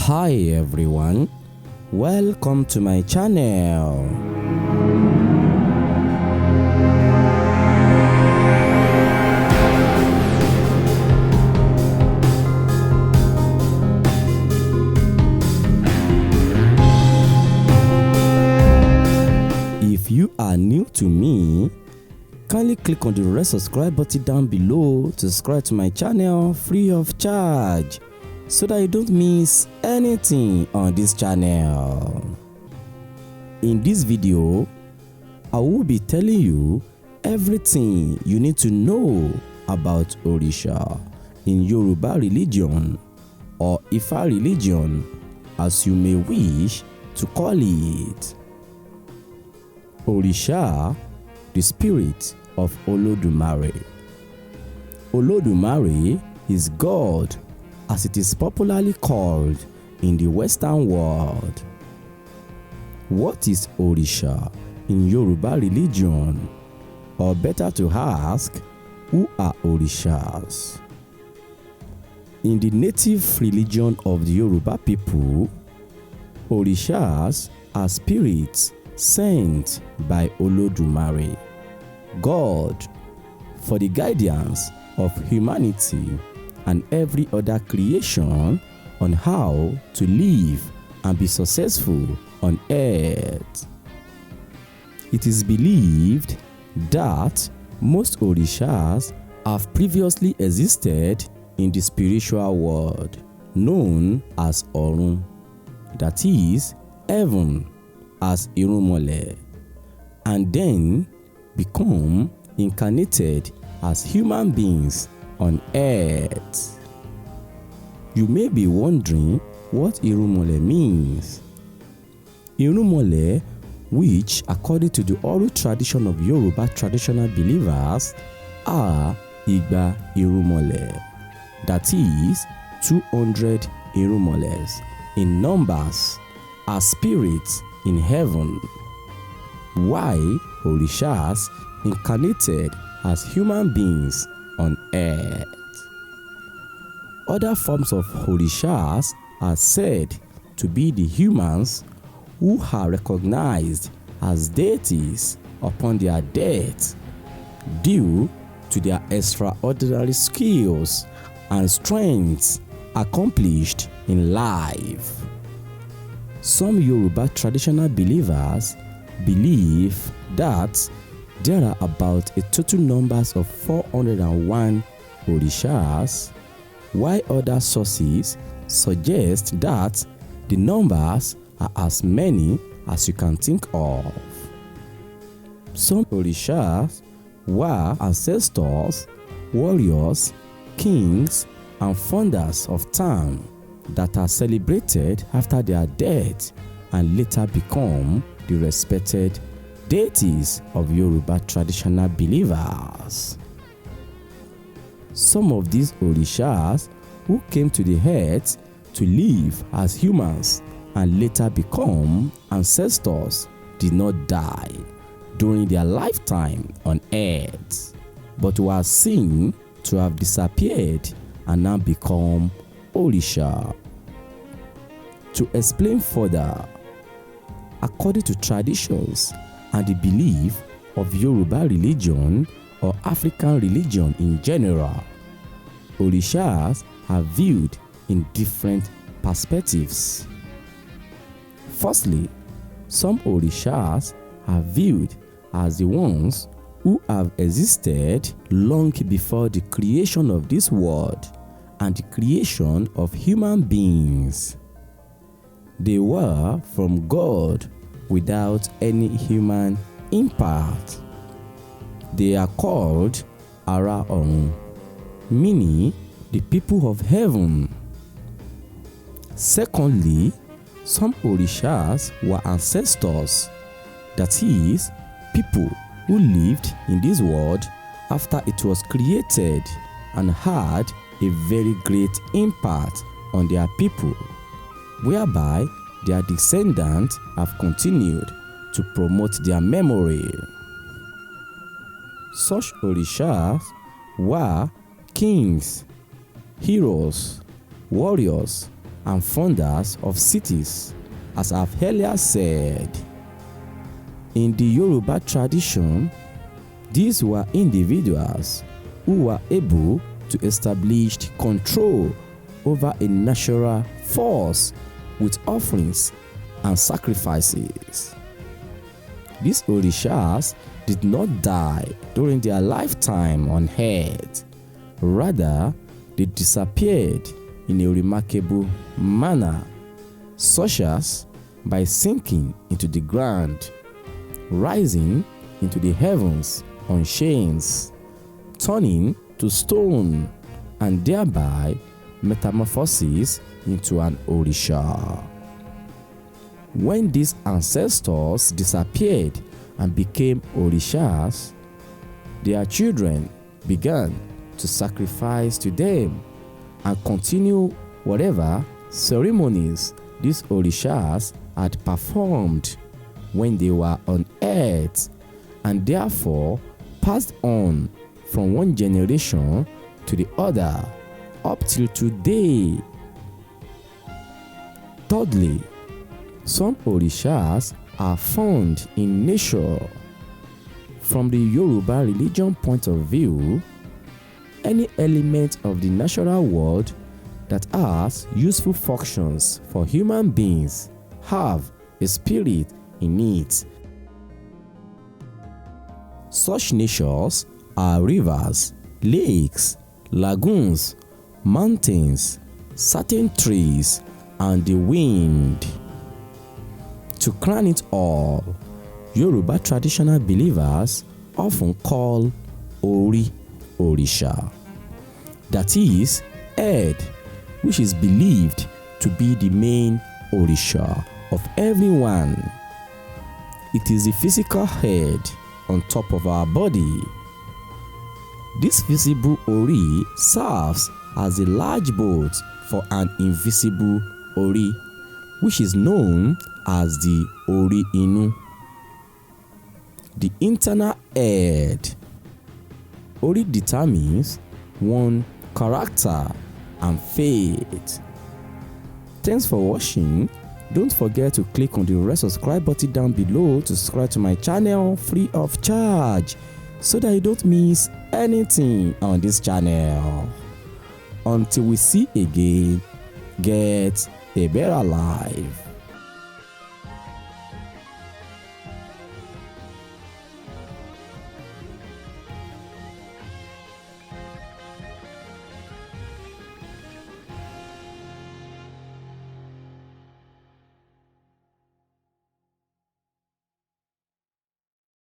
Hi everyone, welcome to my channel. If you are new to me, kindly click on the red subscribe button down below to subscribe to my channel free of charge, so that you don't miss anything on this channel. In this video, I will be telling you everything you need to know about Orisha in Yoruba religion, or Ifa religion, as you may wish to call it. Orisha, the spirit of Olodumare. Olodumare is God, as it is popularly called in the Western world. What is Orisha in Yoruba religion? Or better to ask, who are Orishas? In the native religion of the Yoruba people, Orishas are spirits sent by Olodumare, God, for the guidance of humanity and every other creation on how to live and be successful on earth. It is believed that most Orishas have previously existed in the spiritual world known as Orun, that is, heaven, as Irumole, and then become incarnated as human beings on earth. You may be wondering what Irumole means. Irumole, which according to the oral tradition of Yoruba traditional believers are Igba Irumole, that is 200 Irumoles in numbers, are spirits in heaven, while Orishas incarnated as human beings on earth. Other forms of Orishas are said to be the humans who are recognized as deities upon their death due to their extraordinary skills and strengths accomplished in life. Some Yoruba traditional believers believe that there are about a total numbers of 401 Orishas, while other sources suggest that the numbers are as many as you can think of. Some Orishas were ancestors, warriors, kings, and founders of town that are celebrated after their death and later become the respected deities of Yoruba traditional believers. Some of these Orishas who came to the earth to live as humans and later become ancestors did not die during their lifetime on earth, but were seen to have disappeared and now become Orisha. To explain further, according to traditions and the belief of Yoruba religion or African religion in general, Orishas are viewed in different perspectives. Firstly, some Orishas are viewed as the ones who have existed long before the creation of this world and the creation of human beings. They were from God without any human impact. They are called Ara Orun, meaning the people of heaven. Secondly, some Orishas were ancestors, that is, people who lived in this world after it was created and had a very great impact on their people, whereby their descendants have continued to promote their memory. Such Orishas were kings, heroes, warriors, and founders of cities, as I've earlier said. In the Yoruba tradition, these were individuals who were able to establish control over a natural force with offerings and sacrifices. These Orishas did not die during their lifetime on earth. Rather, they disappeared in a remarkable manner, such as by sinking into the ground, rising into the heavens on chains, turning to stone, and thereby metamorphosis into an Orisha. When these ancestors disappeared and became Orishas, their children began to sacrifice to them and continue whatever ceremonies these Orishas had performed when they were on earth, and therefore passed on from one generation to the other up till today. Thirdly, some Orishas are found in nature. From the Yoruba religion point of view, any element of the natural world that has useful functions for human beings have a spirit in it. Such natures are rivers, lakes, lagoons, mountains, certain trees, and the wind. To crown it all, Yoruba traditional believers often call Ori Orisha, that is, head, which is believed to be the main Orisha of everyone. It is the physical head on top of our body. This visible Ori serves as a large boat for an invisible Ori, which is known as the Ori Inu. The internal head. Ori determines one character and fate. Thanks for watching. Don't forget to click on the red subscribe button down below to subscribe to my channel free of charge so that you don't miss anything on this channel. Until we see again, get a better life.